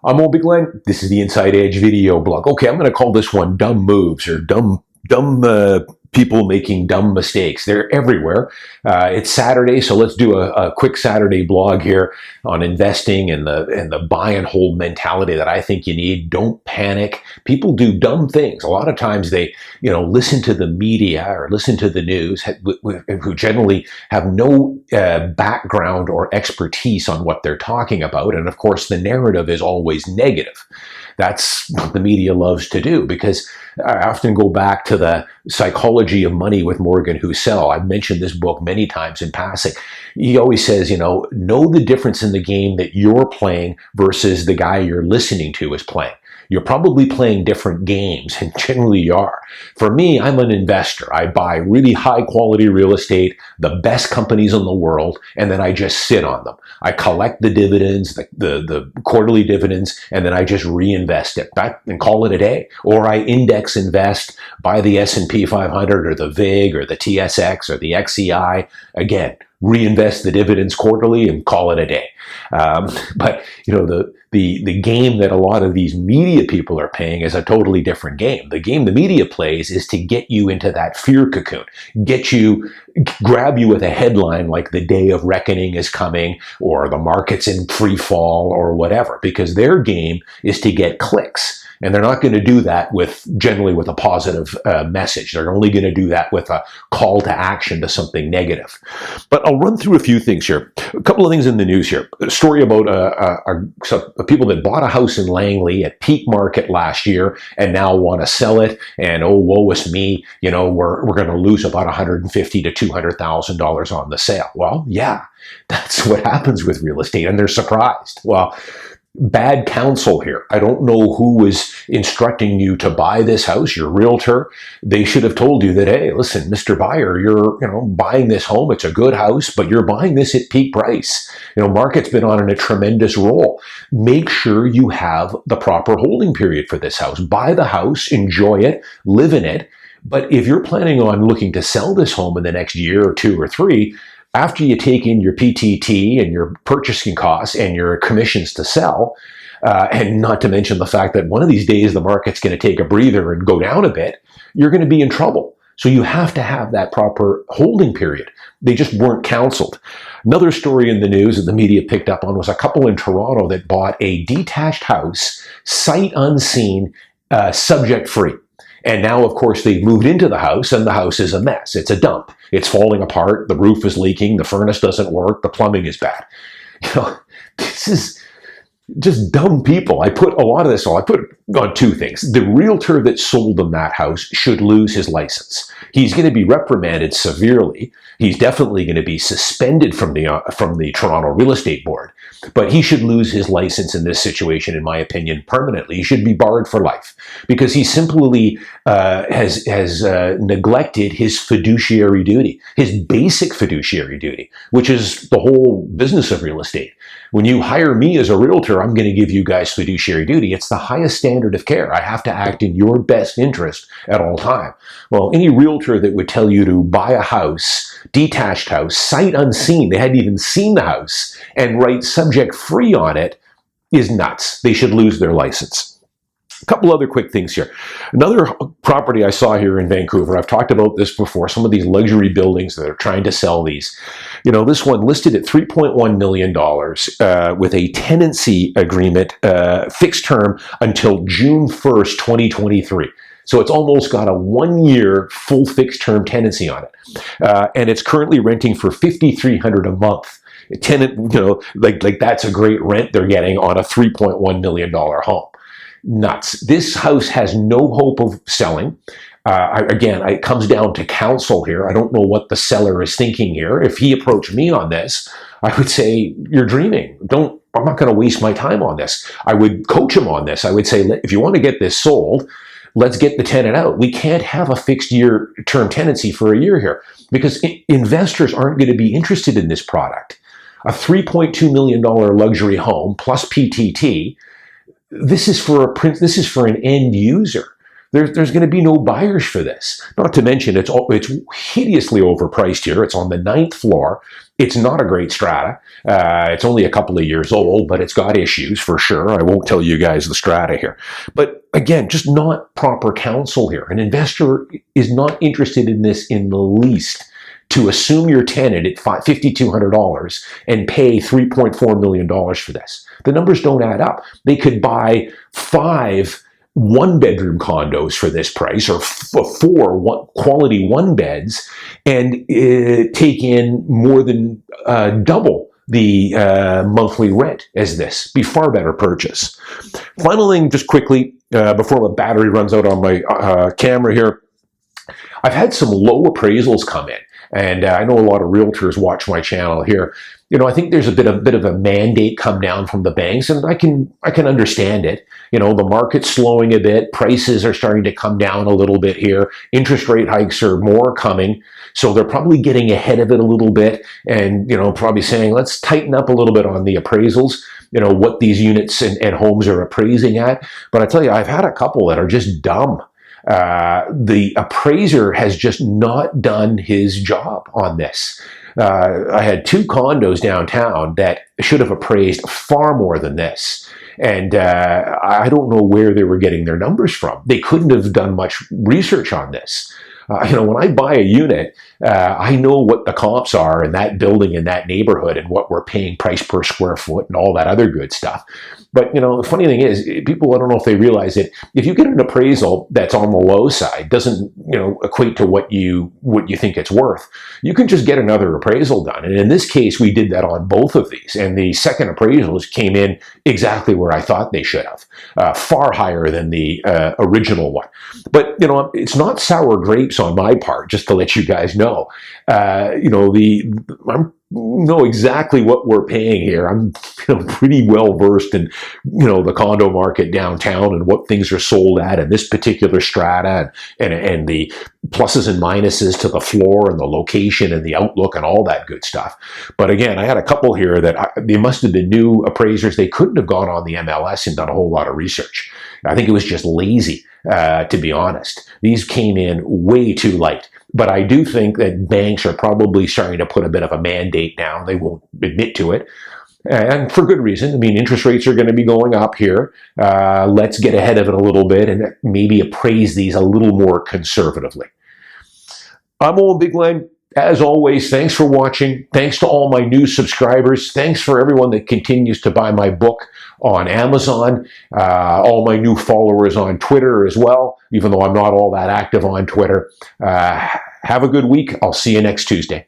I'm Owen Bigland. This is the Inside Edge video blog. Okay, I'm going to call this one Dumb Moves or Dumb People Making Dumb Mistakes. They're everywhere. It's Saturday, so let's do a quick Saturday blog here on investing and the buy and hold mentality that I think you need. Don't panic. People do dumb things. A lot of times they, listen to the media or listen to the news who generally have no background or expertise on what they're talking about. And of course, the narrative is always negative. That's what the media loves to do, because I often go back to the Psychology of Money with Morgan Housel. I've mentioned this book many times in passing. He always says, know the difference in the game that you're playing versus the guy you're listening to is playing. You're probably playing different games, and generally you are. For me, I'm an investor. I buy really high quality real estate, the best companies in the world, and then I just sit on them. I collect the dividends, the quarterly dividends, and then I just reinvest it back and call it a day. Or I index invest, buy the S&P 500 or the VIG or the TSX or the XEI. Again, reinvest the dividends quarterly and call it a day. But the game that a lot of these media people are playing is a totally different game. The game the media plays is to get you into that fear cocoon, grab you with a headline like the day of reckoning is coming or the market's in free fall or whatever, because their game is to get clicks. And they're not going to do that generally with a positive message. They're only going to do that with a call to action to something negative. But I'll run through a few things here. A couple of things in the news here. A story about people that bought a house in Langley at peak market last year and now want to sell it. And oh, woe is me. We're going to lose about $150,000 to $200,000 on the sale. Well, yeah, that's what happens with real estate, and they're surprised. Well, bad counsel here. I don't know who was instructing you to buy this house, your realtor. They should have told you that, hey, listen, Mr. Buyer, you're buying this home. It's a good house, but you're buying this at peak price. Market's been on a tremendous roll. Make sure you have the proper holding period for this house. Buy the house, enjoy it, live in it. But if you're planning on looking to sell this home in the next year or two or three, after you take in your PTT and your purchasing costs and your commissions to sell, and not to mention the fact that one of these days the market's going to take a breather and go down a bit, you're going to be in trouble. So you have to have that proper holding period. They just weren't counseled. Another story in the news that the media picked up on was a couple in Toronto that bought a detached house, sight unseen, subject free. And now, of course, they've moved into the house, and the house is a mess. It's a dump. It's falling apart. The roof is leaking. The furnace doesn't work. The plumbing is bad. This is just dumb people. I put a lot of this on. I put on two things. The realtor that sold them that house should lose his license. He's going to be reprimanded severely. He's definitely going to be suspended from the Toronto Real Estate Board. But he should lose his license in this situation, in my opinion, permanently. He should be barred for life because he simply has neglected his fiduciary duty, his basic fiduciary duty, which is the whole business of real estate. When you hire me as a realtor, I'm going to give you guys fiduciary duty. It's the highest standard of care. I have to act in your best interest at all time. Well, any realtor that would tell you to buy a house, detached house, sight unseen, they hadn't even seen the house, and write subject free on it is nuts. They should lose their license. A couple other quick things here. Another property I saw here in Vancouver, I've talked about this before, some of these luxury buildings that are trying to sell these. This one listed at $3.1 million with a tenancy agreement, fixed term until June 1st, 2023. So it's almost got a 1-year full fixed term tenancy on it. And it's currently renting for $5,300 a month. Tenant, like that's a great rent they're getting on a $3.1 million home. Nuts. This house has no hope of selling. Again, it comes down to counsel here. I don't know what the seller is thinking here. If he approached me on this, I would say, you're dreaming. I'm not going to waste my time on this. I would coach him on this. I would say, if you want to get this sold, let's get the tenant out. We can't have a fixed year term tenancy for a year here because investors aren't going to be interested in this product. A $3.2 million luxury home plus PTT, this is for an end user. there's going to be no buyers for this. Not to mention, it's hideously overpriced here. It's on the 9th floor. It's not a great strata. It's only a couple of years old, but it's got issues for sure. I won't tell you guys the strata here. But again, just not proper counsel here. An investor is not interested in this in the least. To assume your tenant at $5,200 and pay $3.4 million for this. The numbers don't add up. They could buy 5 one-bedroom condos for this price, or 4 quality one-beds, and take in more than double the monthly rent as this. Be far better purchase. Final thing, just quickly, before the battery runs out on my camera here, I've had some low appraisals come in. And I know a lot of realtors watch my channel here. You know, I think there's a bit of a mandate come down from the banks, and I can understand it. You know, the market's slowing a bit. Prices are starting to come down a little bit here. Interest rate hikes are more coming. So they're probably getting ahead of it a little bit and, you know, probably saying, let's tighten up a little bit on the appraisals, you know, what these units and homes are appraising at. But I tell you, I've had a couple that are just dumb. The appraiser has just not done his job on this. I had 2 condos downtown that should have appraised far more than this. And I don't know where they were getting their numbers from. They couldn't have done much research on this. You know, when I buy a unit, I know what the comps are in that building, in that neighborhood, and what we're paying price per square foot and all that other good stuff. But, you know, the funny thing is, people, I don't know if they realize it, if you get an appraisal that's on the low side, doesn't, you know, equate to what you think it's worth, you can just get another appraisal done. And in this case, we did that on both of these. And the second appraisals came in exactly where I thought they should have, far higher than the original one. But, you know, it's not sour grapes on my part, just to let you guys know. You know, I know exactly what we're paying here. I'm, you know, pretty well versed in, you know, the condo market downtown and what things are sold at in this particular strata, and the pluses and minuses to the floor and the location and the outlook and all that good stuff. But again, I had a couple here that they must have been new appraisers. They couldn't have gone on the MLS and done a whole lot of research. I think it was just lazy, to be honest. These came in way too light. But I do think that banks are probably starting to put a bit of a mandate now. They won't admit to it. And for good reason. I mean, interest rates are going to be going up here. Let's get ahead of it a little bit and maybe appraise these a little more conservatively. I'm Owen Bigland. As always, thanks for watching. Thanks to all my new subscribers. Thanks for everyone that continues to buy my book on Amazon. All my new followers on Twitter as well, even though I'm not all that active on Twitter. Have a good week. I'll see you next Tuesday.